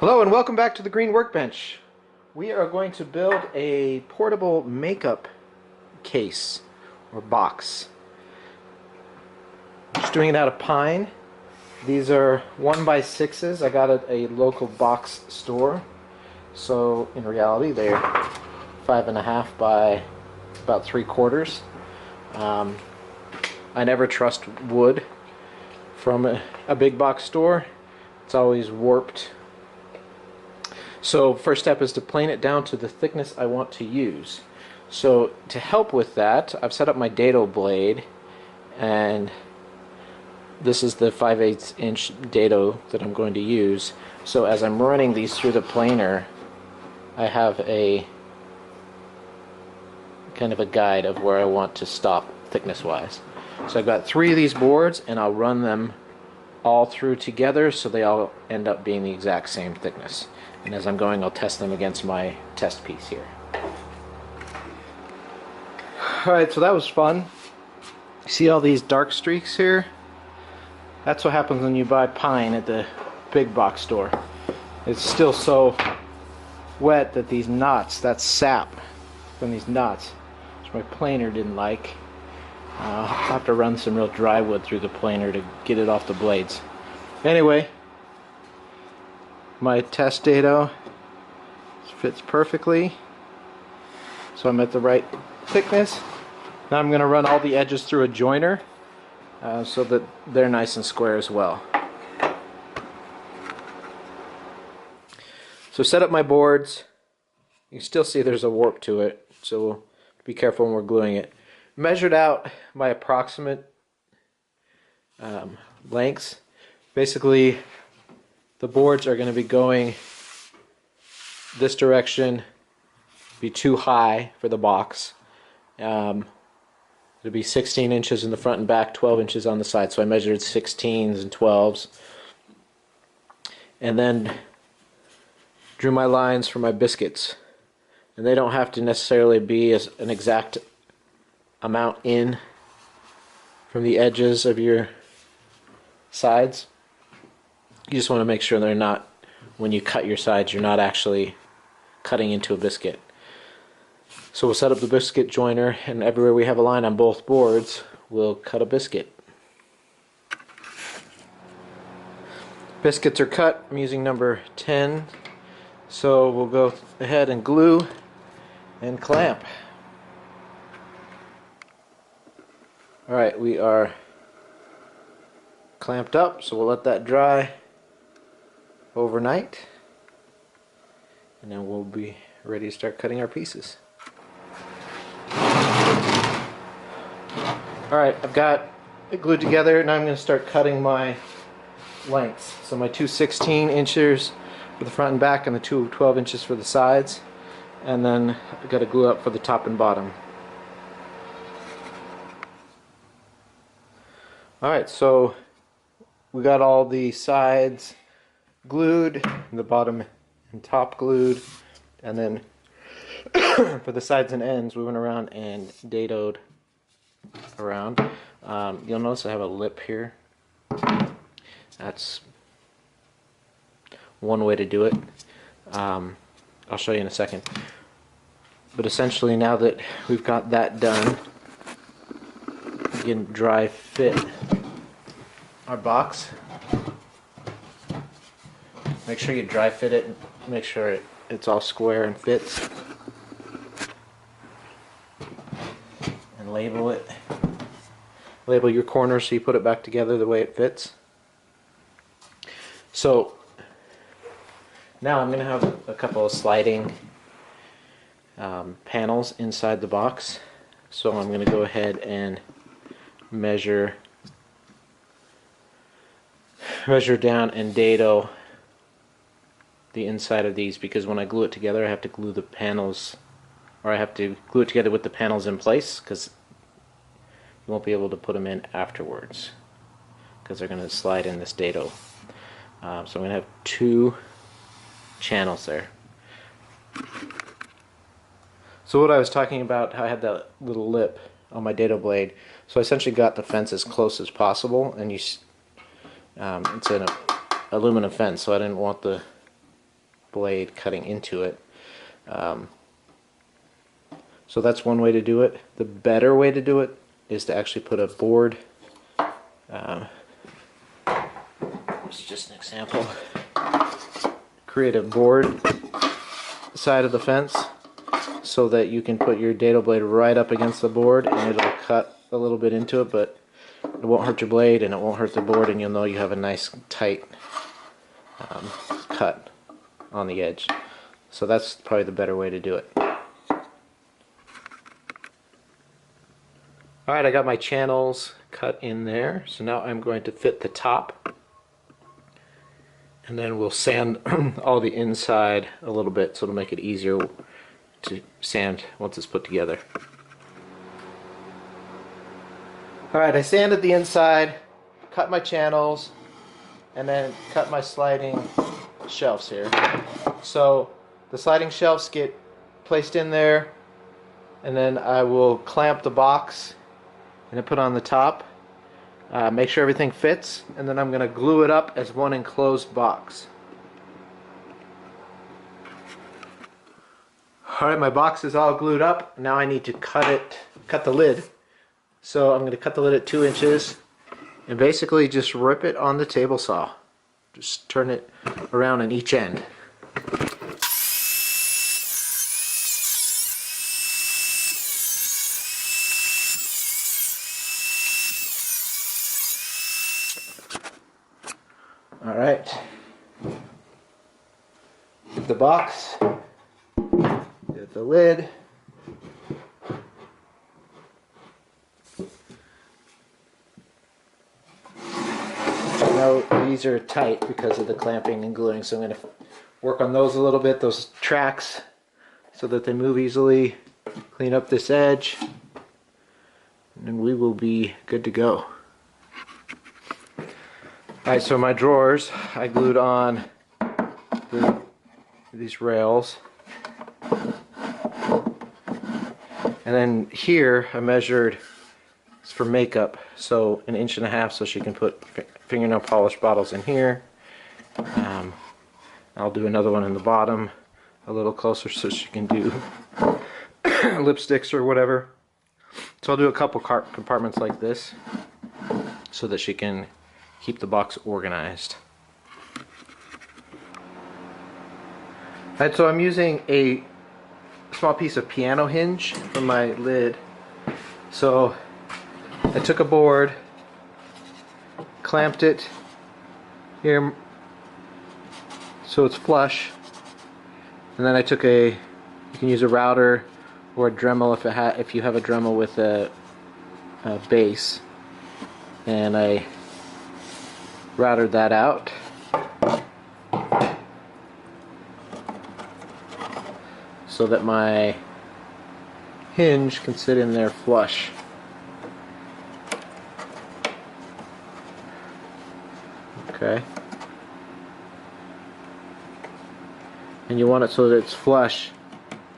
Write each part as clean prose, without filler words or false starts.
Hello and welcome back to the Green Workbench. We are going to build a portable makeup case or box. Just doing it out of pine. These are 1x6s. I got at a local box store. So in reality they're 5.5 by about 3/4. I never trust wood from a big box store. It's always warped. So first step is to plane it down to the thickness I want to use. So to help with that, I've set up my dado blade, and this is the 5/8 inch dado that I'm going to use. So as I'm running these through the planer, I have a kind of a guide of where I want to stop thickness wise. So I've got 3 of these boards, and I'll run them all through together so they all end up being the exact same thickness. And as I'm going, I'll test them against my test piece here. Alright, so that was fun. See all these dark streaks here? That's what happens when you buy pine at the big box store. It's still so wet that these knots, that's sap from these knots, which my planer didn't like. I'll have to run some real dry wood through the planer to get it off the blades. Anyway, my test dado fits perfectly, so I'm at the right thickness. Now I'm going to run all the edges through a joiner so that they're nice and square as well. So set up my boards. You can still see there's a warp to it, so be careful when we're gluing it. Measured out my approximate lengths. Basically, the boards are going to be going this direction, be too high for the box. It'll be 16 inches in the front and back, 12 inches on the side. So I measured 16s and 12s. And then drew my lines for my biscuits. And they don't have to necessarily be an exact amount in from the edges of your sides. You just want to make sure they're not, when you cut your sides, you're not actually cutting into a biscuit. So we'll set up the biscuit joiner, and everywhere we have a line on both boards, we'll cut a biscuit. Biscuits are cut. I'm using number 10. So we'll go ahead and glue and clamp. Alright, we are clamped up, so we'll let that dry overnight, and then we'll be ready to start cutting our pieces. Alright, I've got it glued together. Now I'm going to start cutting my lengths. So my 2 16 inches for the front and back, and the 2 12 inches for the sides, and then I've got to glue up for the top and bottom. Alright, so we got all the sides glued, and the bottom and top glued, and then for the sides and ends we went around and dadoed around. You'll notice I have a lip here. That's one way to do it. I'll show you in a second. But essentially, now that we've got that done, we can dry fit our box. Make sure you dry fit it and make sure it's all square and fits. And label it. Label your corners so you put it back together the way it fits. So now I'm going to have a couple of sliding panels inside the box. So I'm going to go ahead and measure down and dado the inside of these, because when I glue it together I have to glue the panels, or I have to glue it together with the panels in place, because you won't be able to put them in afterwards because they're going to slide in this dado. So I'm going to have 2 channels there. So what I was talking about, how I had that little lip on my dado blade, so I essentially got the fence as close as possible, and it's an aluminum fence, so I didn't want the blade cutting into it. So that's one way to do it. The better way to do it is to actually put a board. This is just an example. Create a board side of the fence so that you can put your dado blade right up against the board and it'll cut a little bit into it, but it won't hurt your blade and it won't hurt the board, and you'll know you have a nice tight cut on the edge. So that's probably the better way to do it. Alright, I got my channels cut in there, so now I'm going to fit the top, and then we'll sand all the inside a little bit so it'll make it easier to sand once it's put together. Alright, I sanded the inside, cut my channels, and then cut my sliding shelves here. So the sliding shelves get placed in there, and then I will clamp the box and then put on the top. Make sure everything fits, and then I'm going to glue it up as one enclosed box. Alright, my box is all glued up. Now I need to cut the lid. So I'm going to cut the lid at 2 inches and basically just rip it on the table saw. Just turn it around in each end. Alright, get the box, get the lid, now these are tight because of the clamping and gluing, so I'm going to work on those a little bit, those tracks, so that they move easily, clean up this edge, and we will be good to go. Alright, so my drawers, I glued on these rails. And then here I measured, it's for makeup, so 1.5 inches, so she can put fingernail polish bottles in here. I'll do another one in the bottom, a little closer, so she can do lipsticks or whatever. So I'll do a couple compartments like this, so that she can keep the box organized. Alright, so I'm using a small piece of piano hinge for my lid. So I took a board, clamped it here so it's flush, and then I took you can use a router or a Dremel if you have a Dremel with a base, and I routed that out. So that my hinge can sit in there flush. Okay. And you want it so that it's flush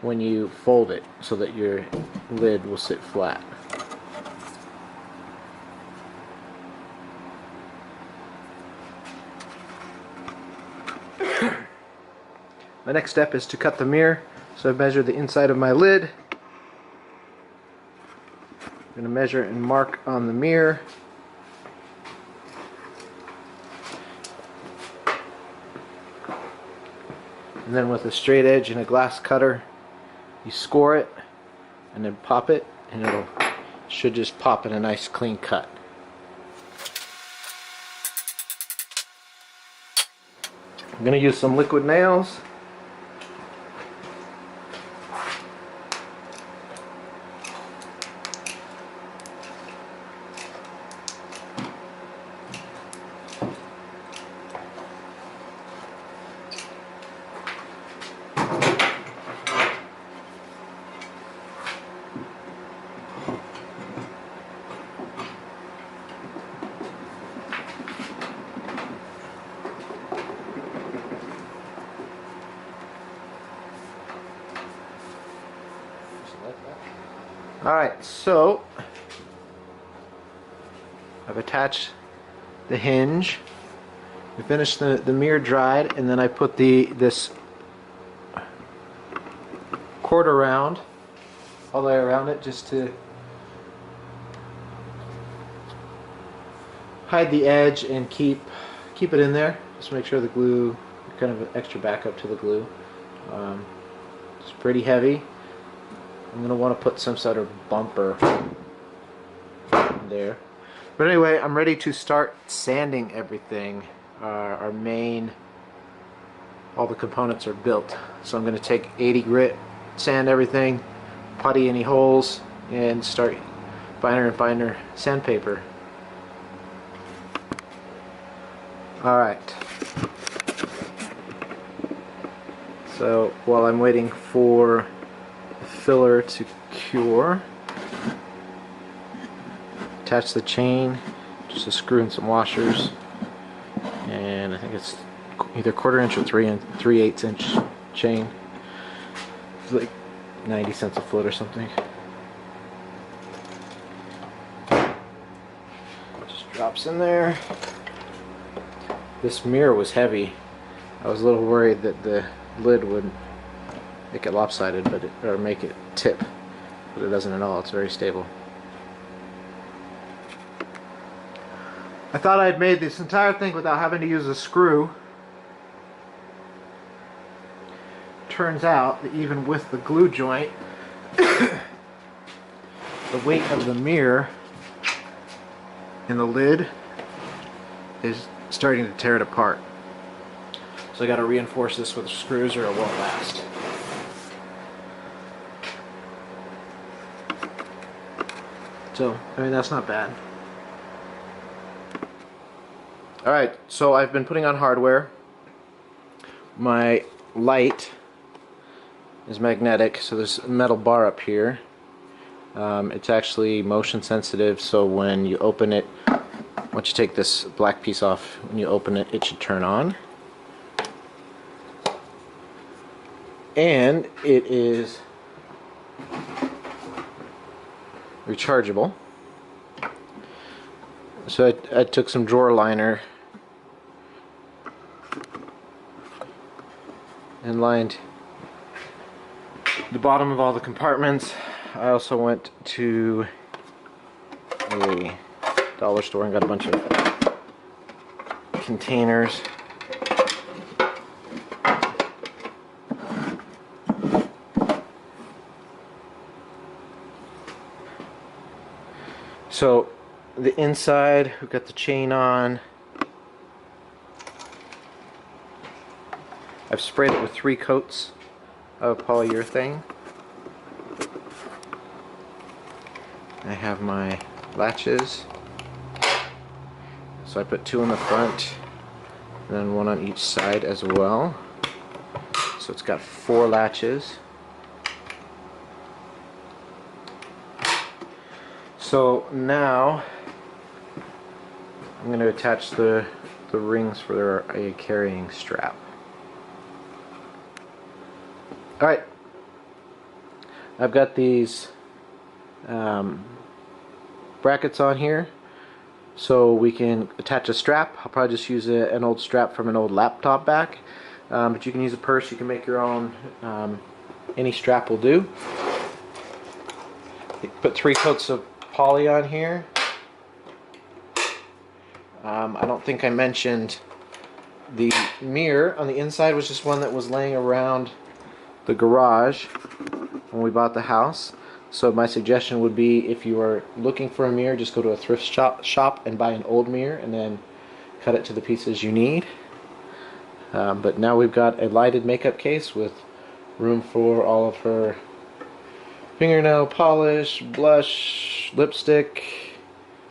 when you fold it, so that your lid will sit flat. My next step is to cut the mirror. So I measured the inside of my lid. I'm going to measure and mark on the mirror. And then with a straight edge and a glass cutter, you score it and then pop it, and it should just pop in a nice clean cut. I'm going to use some liquid nails. Alright, so I've attached the hinge. We finished the mirror dried, and then I put this quarter round all the way around it just to hide the edge and keep it in there. Just make sure the glue, kind of an extra backup to the glue. It's pretty heavy. I'm going to want to put some sort of bumper there. But anyway, I'm ready to start sanding everything. Our main, all the components are built. So I'm going to take 80 grit, sand everything, putty any holes, and start finer and finer sandpaper. Alright. So while I'm waiting for the filler to cure, attach the chain, just a screw and some washers, and I think it's either 1/4 inch or 3/8 inch chain. It's like 90 cents a foot or something. Just drops in there. This mirror was heavy. I was a little worried that the lid would make it lopsided, or make it tip, but it doesn't at all. It's very stable. I thought I'd made this entire thing without having to use a screw. Turns out that even with the glue joint, the weight of the mirror and the lid is starting to tear it apart. So I got to reinforce this with screws or it won't last. So, I mean, that's not bad. Alright, so I've been putting on hardware. My light is magnetic, so there's a metal bar up here. It's actually motion sensitive, so when you open it, once you take this black piece off, when you open it, it should turn on. And it is rechargeable. So I took some drawer liner and lined the bottom of all the compartments. I also went to a dollar store and got a bunch of containers. So the inside, we've got the chain on. I've sprayed it with 3 coats of polyurethane. I have my latches. So I put 2 in the front and then 1 on each side as well. So it's got 4 latches. So now I'm going to attach the rings for a carrying strap. Alright, I've got these brackets on here so we can attach a strap. I'll probably just use an old strap from an old laptop back, but you can use a purse, you can make your own. Any strap will do. Put 3 coats of poly on here. I don't think I mentioned the mirror on the inside was just one that was laying around the garage when we bought the house. So my suggestion would be, if you are looking for a mirror, just go to a thrift shop and buy an old mirror and then cut it to the pieces you need. But now we've got a lighted makeup case with room for all of her fingernail polish, blush, lipstick,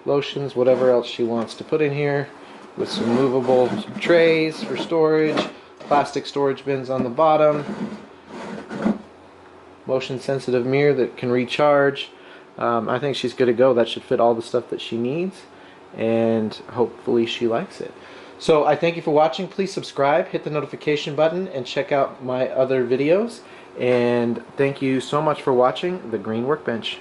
lotions, whatever else she wants to put in here, with some movable trays for storage, plastic storage bins on the bottom, motion sensitive mirror that can recharge. I think she's good to go. That should fit all the stuff that she needs, and hopefully she likes it. So I thank you for watching. Please subscribe, hit the notification button, and check out my other videos. And thank you so much for watching The Green Workbench.